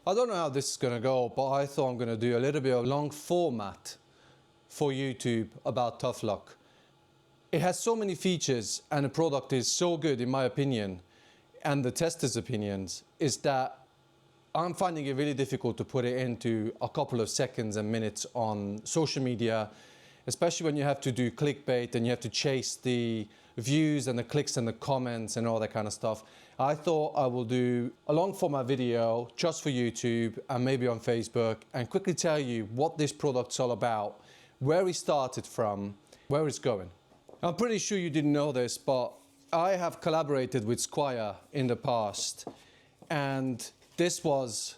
I don't know how this is going to go, but I thought I'm going to do a little bit of long format for YouTube about TufLuck. It has so many features and the product is so good in my opinion, and the testers' opinions, is that I'm finding it really difficult to put it into a couple of seconds and minutes on social media, especially when you have to do clickbait and you have to chase the views and the clicks and the comments and all that kind of stuff. I thought I will do a long format video just for YouTube and maybe on Facebook and quickly tell you what this product's all about, where it started from, where it's going. I'm pretty sure you didn't know this, but I have collaborated with Squire in the past, and this was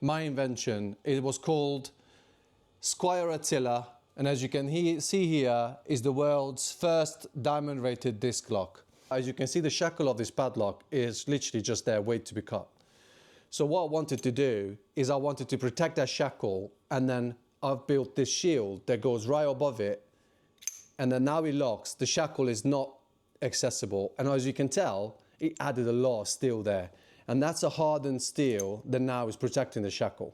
my invention. It was called Squire Attilla, and as you can see here is the world's first diamond rated disc lock. As you can see, the shackle of this padlock is literally just there, wait to be cut. So what I wanted to do is I wanted to protect that shackle, and then I've built this shield that goes right above it, and then now it locks. The shackle is not accessible, and as you can tell, it added a lot of steel there, and that's a hardened steel that now is protecting the shackle.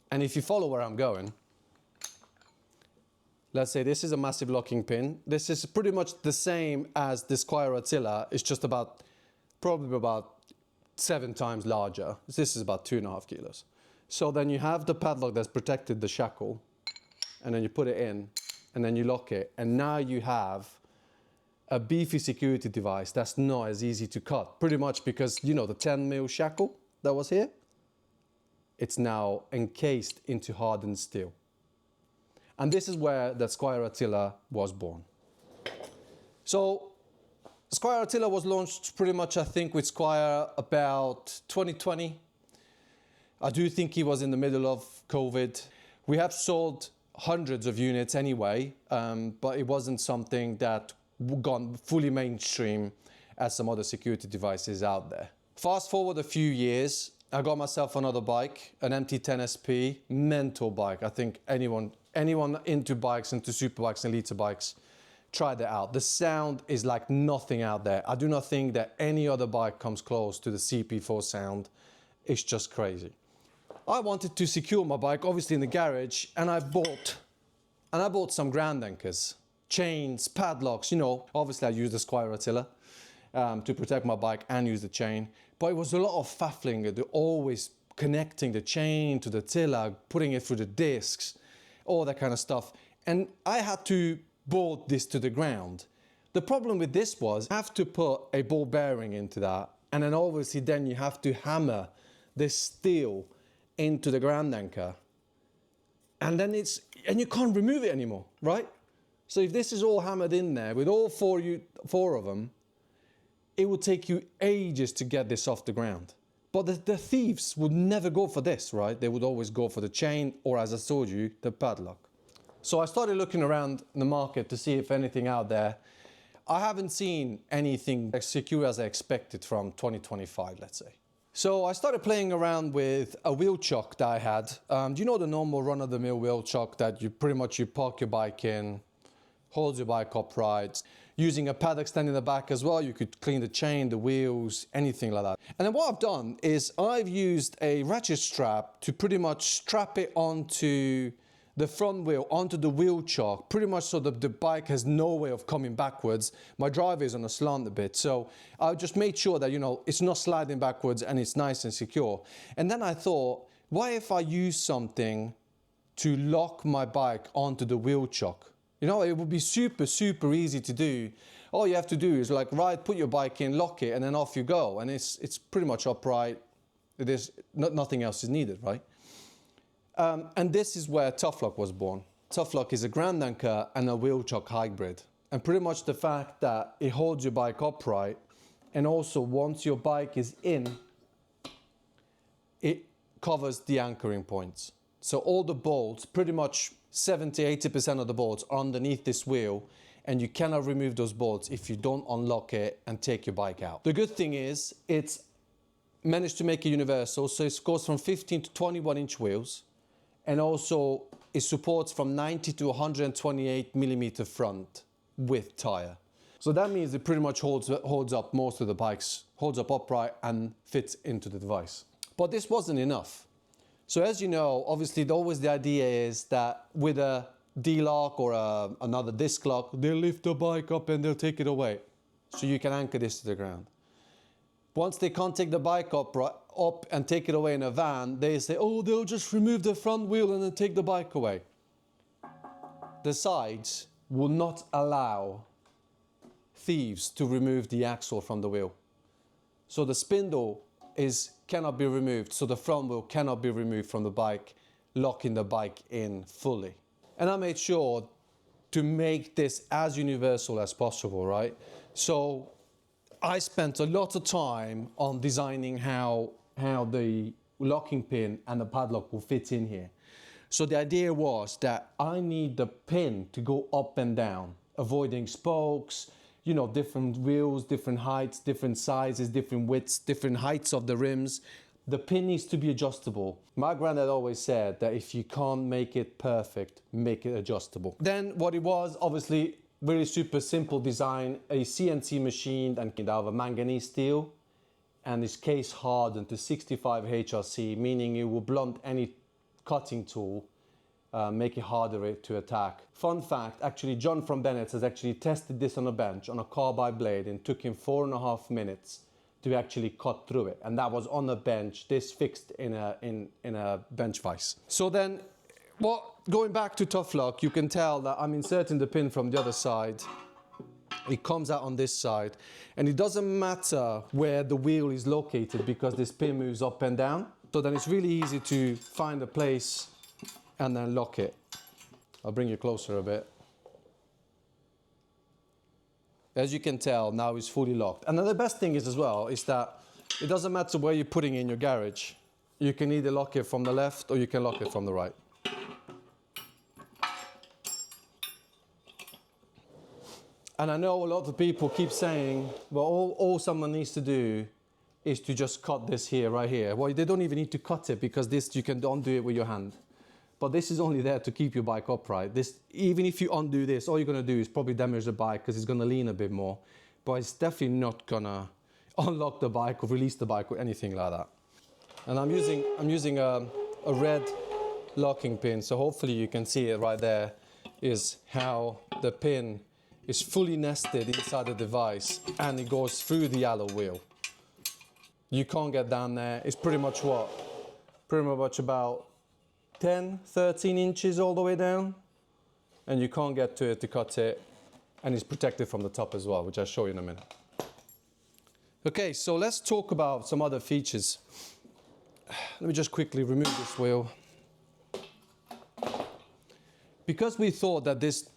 And if you follow where I'm going, let's say this is a massive locking pin. This is pretty much the same as the Squire Attilla. It's just probably about 7 times larger. This is about 2.5 kilos. So then you have the padlock that's protected the shackle, and then you put it in, and then you lock it, and now you have a beefy security device that's not as easy to cut. Pretty much because, you know, the 10mm shackle that was here, it's now encased into hardened steel. And this is where the Squire Attilla was born. So Squire Attilla was launched pretty much, I think, with Squire about 2020. I do think he was in the middle of COVID. We have sold hundreds of units anyway, but it wasn't something that gone fully mainstream as some other security devices out there. Fast forward a few years, I got myself another bike, an MT10 SP, mental bike. I think anyone into bikes, into super bikes and liter bikes, try that out. The sound is like nothing out there. I do not think that any other bike comes close to the CP4 sound. It's just crazy. I wanted to secure my bike, obviously in the garage, and I bought some ground anchors, chains, padlocks, you know. Obviously I used the Squire Attilla to protect my bike and use the chain, but it was a lot of faffling, always connecting the chain to the tiller, putting it through the discs, all that kind of stuff. And I had to bolt this to the ground. The problem with this was I have to put a ball bearing into that, and then obviously then you have to hammer this steel into the ground anchor, and then you can't remove it anymore, right? So if this is all hammered in there with all four of them, it would take you ages to get this off the ground. But the thieves would never go for this, right? They would always go for the chain, or as I told you, the padlock. So I started looking around the market to see if anything out there. I haven't seen anything as secure as I expected from 2025, let's say. So I started playing around with a wheel chock that I had. Do you know the normal run-of-the-mill wheel chock that you park your bike in, holds your bike upright? Using a paddock stand in the back as well, you could clean the chain, the wheels, anything like that. And then what I've done is I've used a ratchet strap to pretty much strap it onto the front wheel, onto the wheel chock, pretty much so that the bike has no way of coming backwards. My driver is on a slant a bit, so I just made sure that, you know, it's not sliding backwards and it's nice and secure. And then I thought, why if I use something to lock my bike onto the wheel chock? You know, it would be super, super easy to do. All you have to do is like, right, put your bike in, lock it, and then off you go. And it's pretty much upright. Nothing else is needed, right? And this is where TufLuck was born. TufLuck is a ground anchor and a wheel chock hybrid. And pretty much the fact that it holds your bike upright, and also once your bike is in, it covers the anchoring points. So all the bolts, pretty much 70–80% of the bolts are underneath this wheel, and you cannot remove those bolts if you don't unlock it and take your bike out. The good thing is it's managed to make it universal, so it goes from 15 to 21-inch wheels, and also it supports from 90 to 128mm front width tire. So that means it pretty much holds up most of the bikes, holds up upright and fits into the device. But this wasn't enough. So as you know, obviously always the idea is that with a D-lock or another disc lock, they'll lift the bike up and they'll take it away. So you can anchor this to the ground. Once they can't take the bike up and take it away in a van, they say, oh, they'll just remove the front wheel and then take the bike away. The sides will not allow thieves to remove the axle from the wheel. So the spindle cannot be removed, so the front wheel cannot be removed from the bike, locking the bike in fully. And I made sure to make this as universal as possible, right? So I spent a lot of time on designing how the locking pin and the padlock will fit in here. So the idea was that I need the pin to go up and down, avoiding spokes, you know, different wheels, different heights, different sizes, different widths, different heights of the rims. The pin needs to be adjustable. My granddad always said that if you can't make it perfect, make it adjustable. Then what it was, obviously, very super simple design, a CNC machine and out of a manganese steel, and it's case hardened to 65 HRC, meaning it will blunt any cutting tool, make it harder to attack. Fun fact, actually John from Bennett's has actually tested this on a bench on a carbide blade and took him 4.5 minutes to actually cut through it, and that was on a bench, this fixed in a bench vise. So then, going back to TufLuck, you can tell that I'm inserting the pin from the other side. It comes out on this side, and it doesn't matter where the wheel is located because this pin moves up and down. So then it's really easy to find a place and then lock it. I'll bring you closer a bit. As you can tell, now it's fully locked. And then the best thing is as well, is that it doesn't matter where you're putting it in your garage. You can either lock it from the left or you can lock it from the right. And I know a lot of people keep saying, well, all someone needs to do is to just cut this here, right here. Well, they don't even need to cut it because this, you can undo it with your hand. But this is only there to keep your bike upright. Even if you undo this, all you're gonna do is probably damage the bike because it's gonna lean a bit more. But it's definitely not gonna unlock the bike or release the bike or anything like that. And I'm using a red locking pin, so hopefully you can see it right there, is how the pin is fully nested inside the device and it goes through the alloy wheel. You can't get down there. It's pretty much about 10, 13 inches all the way down, and you can't get to it to cut it, and it's protected from the top as well, which I'll show you in a minute. Okay, so let's talk about some other features. Let me just quickly remove this wheel. Because we thought that this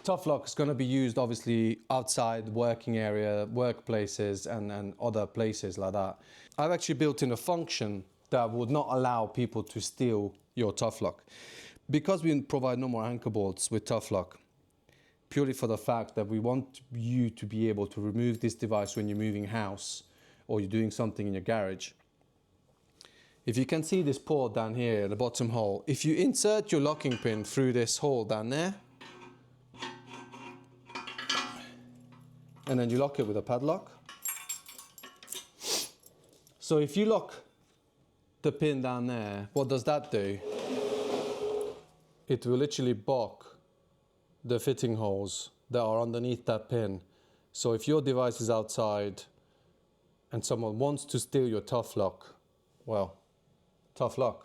TufLuck is going to be used obviously outside working area, workplaces and other places like that, I've actually built in a function that would not allow people to steal your TufLuck. Because we provide no more anchor bolts with TufLuck, purely for the fact that we want you to be able to remove this device when you're moving house or you're doing something in your garage. If you can see this port down here, the bottom hole, if you insert your locking pin through this hole down there, and then you lock it with a padlock. So if you lock the pin down there, what does that do? It will literally block the fitting holes that are underneath that pin. So if your device is outside and someone wants to steal your TufLuck, well, tough luck.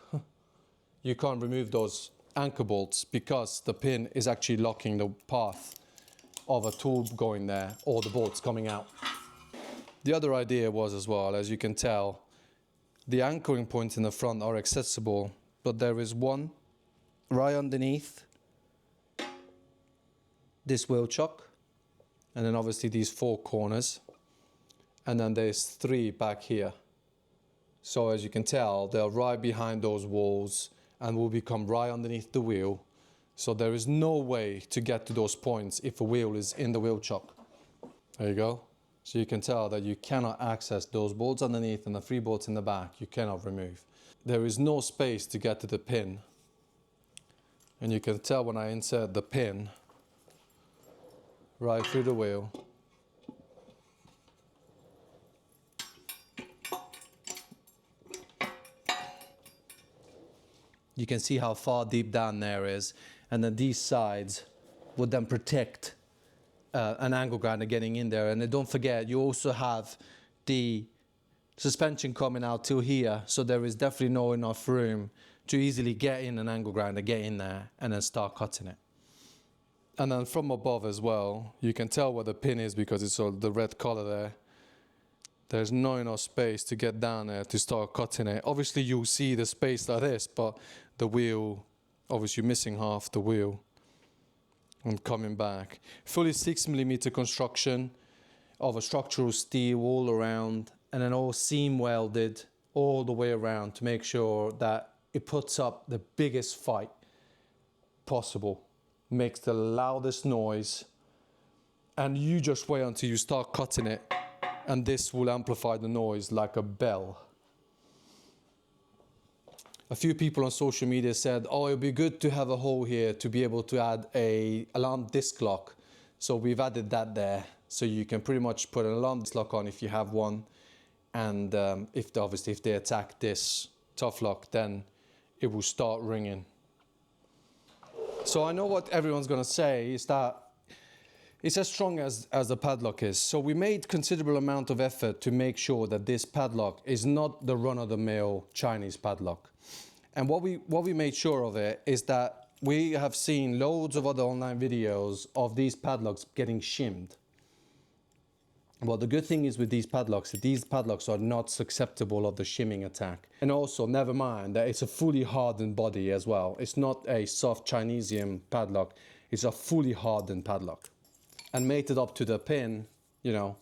You can't remove those anchor bolts because the pin is actually locking the path of a tool going there or the bolts coming out. The other idea was as well, as you can tell, the anchoring points in the front are accessible, but there is one right underneath this wheel chuck, and then obviously these 4 corners, and then there's 3 back here. So as you can tell, they're right behind those walls and will become right underneath the wheel. So there is no way to get to those points if a wheel is in the wheel chuck. There you go. So you can tell that you cannot access those bolts underneath and the 3 bolts in the back you cannot remove. There is no space to get to the pin. And you can tell when I insert the pin right through the wheel. You can see how far deep down there is. And then these sides would then protect an angle grinder getting in there. And then don't forget, you also have the suspension coming out till here. So there is definitely no enough room to easily get in an angle grinder, get in there, and then start cutting it. And then from above as well, you can tell where the pin is because it's all the red color there. There's not enough space to get down there to start cutting it. Obviously you'll see the space like this, but the wheel, obviously missing half the wheel and coming back. Fully 6mm construction of a structural steel all around, and then all seam welded all the way around to make sure that it puts up the biggest fight possible, makes the loudest noise, and you just wait until you start cutting it, and this will amplify the noise like a bell. A few people on social media said, oh, it'd be good to have a hole here to be able to add a alarm disc lock. So we've added that there. So you can pretty much put an alarm disc lock on if you have one. And obviously if they attack this TufLuck, then it will start ringing. So I know what everyone's going to say is that it's as strong as the Padlock is. So we made considerable amount of effort to make sure that this padlock is not the run-of-the-mill Chinese padlock. And what we made sure of it is that we have seen loads of other online videos of these padlocks getting shimmed. Well, the good thing is with these padlocks are not susceptible of the shimming attack. And also, never mind that it's a fully hardened body as well. It's not a soft Chinesium padlock. It's a fully hardened padlock. And mated up to the pin, you know,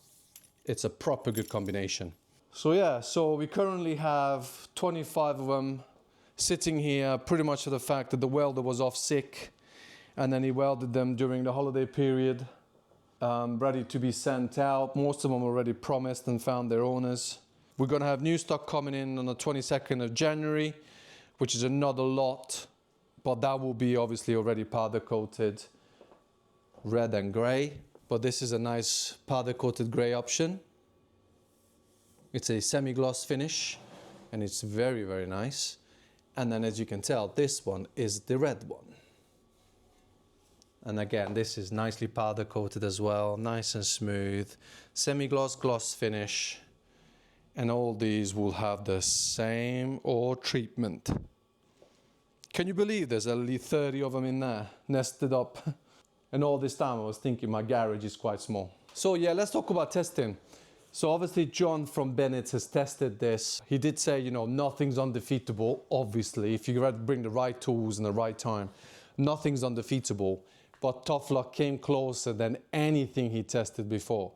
it's a proper good combination. So yeah, so we currently have 25 of them sitting here, pretty much for the fact that the welder was off sick, and then he welded them during the holiday period, ready to be sent out. Most of them already promised and found their owners. We're gonna have new stock coming in on the 22nd of January, which is another lot, but that will be obviously already powder coated red and gray, but this is a nice powder coated gray option. It's a semi-gloss finish and it's very, very nice. And then as you can tell, this one is the red one. And again, this is nicely powder coated as well, nice and smooth, semi-gloss gloss finish. And all these will have the same ore treatment. Can you believe there's only 30 of them in there, nested up? And all this time I was thinking my garage is quite small. So yeah, let's talk about testing. So obviously John from Bennett has tested this. He did say, you know, nothing's undefeatable, obviously, if you bring the right tools in the right time. Nothing's undefeatable, but TufLuck came closer than anything he tested before.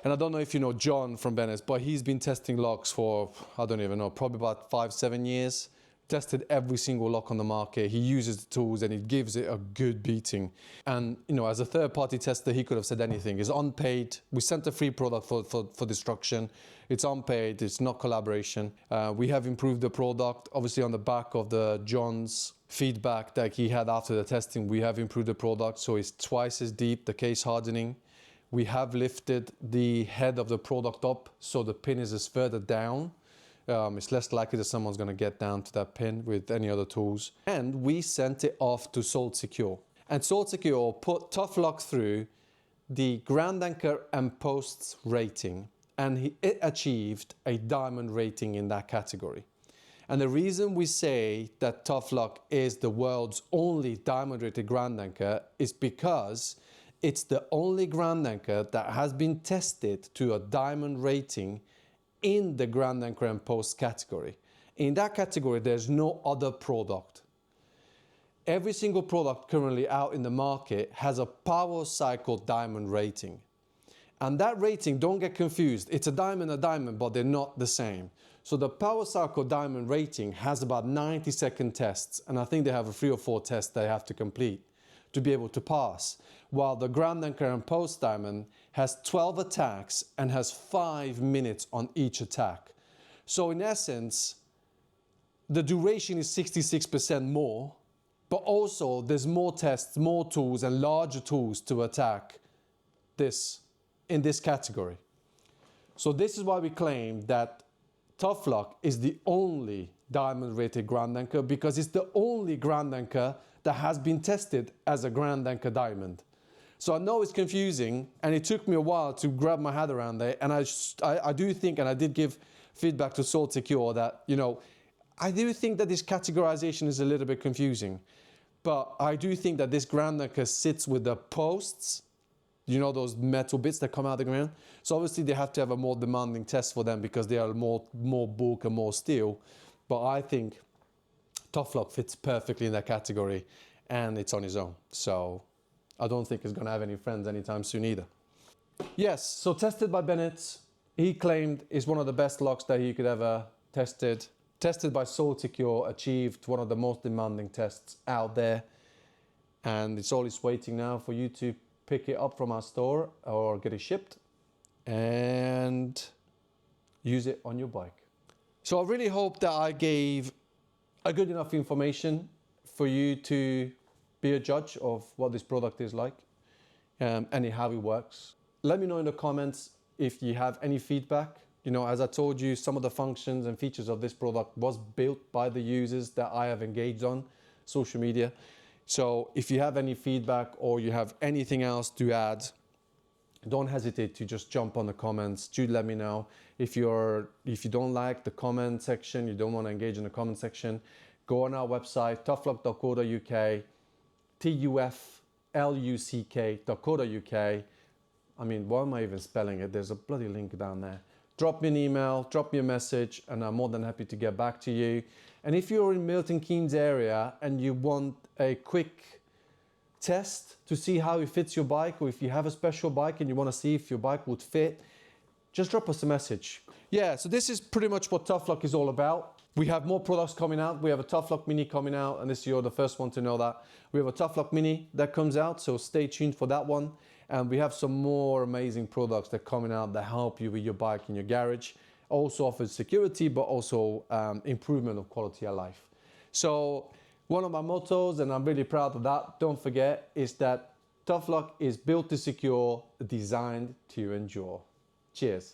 And I don't know if you know John from Bennett, but he's been testing locks for, I don't even know, probably about 5-7 years. Tested every single lock on the market. He uses the tools and he gives it a good beating. And you know, as a third-party tester, he could have said anything. It's unpaid. We sent a free product for destruction. It's unpaid. It's not collaboration. We have improved the product. Obviously, on the back of the John's feedback that he had after the testing, we have improved the product. So it's twice as deep, the case hardening. We have lifted the head of the product up so the pin is further down. It's less likely that someone's going to get down to that pin with any other tools. And we sent it off to Salt Secure. And Salt Secure put TufLuck through the ground anchor and posts rating. And it achieved a diamond rating in that category. And the reason we say that TufLuck is the world's only diamond rated ground anchor is because it's the only ground anchor that has been tested to a diamond rating in the ground anchor and post category. In that category, there's no other product. Every single product currently out in the market has a power cycle diamond rating. And that rating, don't get confused, it's a diamond, but they're not the same. So the power cycle diamond rating has about 90-second tests, and I think they have 3 or 4 tests they have to complete to be able to pass. While the ground anchor and post diamond has 12 attacks and has 5 minutes on each attack. So in essence, the duration is 66% more, but also there's more tests, more tools and larger tools to attack this in this category. So this is why we claim that TufLuck is the only diamond rated ground anchor because it's the only ground anchor that has been tested as a ground anchor diamond. So I know it's confusing, and it took me a while to grab my head around there. And I do think, and I did give feedback to Salt Secure that, you know, I do think that this categorization is a little bit confusing. But I do think that this ground anchor sits with the posts, you know, those metal bits that come out of the ground. So obviously they have to have a more demanding test for them because they are more bulk and more steel. But I think TufLuck fits perfectly in that category, and it's on its own. So I don't think it's going to have any friends anytime soon either. Yes, so tested by Bennett. He claimed it's one of the best locks that he could ever tested. Tested by Salt Secure, achieved one of the most demanding tests out there. And it's all it's waiting now for you to pick it up from our store or get it shipped and use it on your bike. So I really hope that I gave a good enough information for you to be a judge of what this product is like and how it works. Let me know in the comments if you have any feedback. You know, as I told you, some of the functions and features of this product was built by the users that I have engaged on social media. So if you have any feedback or you have anything else to add, don't hesitate to just jump on the comments. Do let me know. If you don't like the comment section, you don't want to engage in the comment section, go on our website, tufluck.co.uk, tufluck.co.uk. I mean, why am I even spelling it? There's a bloody link down there. Drop me an email, drop me a message, and I'm more than happy to get back to you. And if you're in Milton Keynes area and you want a quick test to see how it fits your bike, or if you have a special bike and you want to see if your bike would fit, just drop us a message. Yeah, so this is pretty much what TufLuck is all about. We have more products coming out. We have a TufLuck Mini coming out, and this you're the first one to know that. We have a TufLuck Mini that comes out, so stay tuned for that one. And we have some more amazing products that are coming out that help you with your bike in your garage. Also offers security, but also improvement of quality of life. So one of my mottos, and I'm really proud of that, don't forget, is that TufLuck is built to secure, designed to endure. Cheers.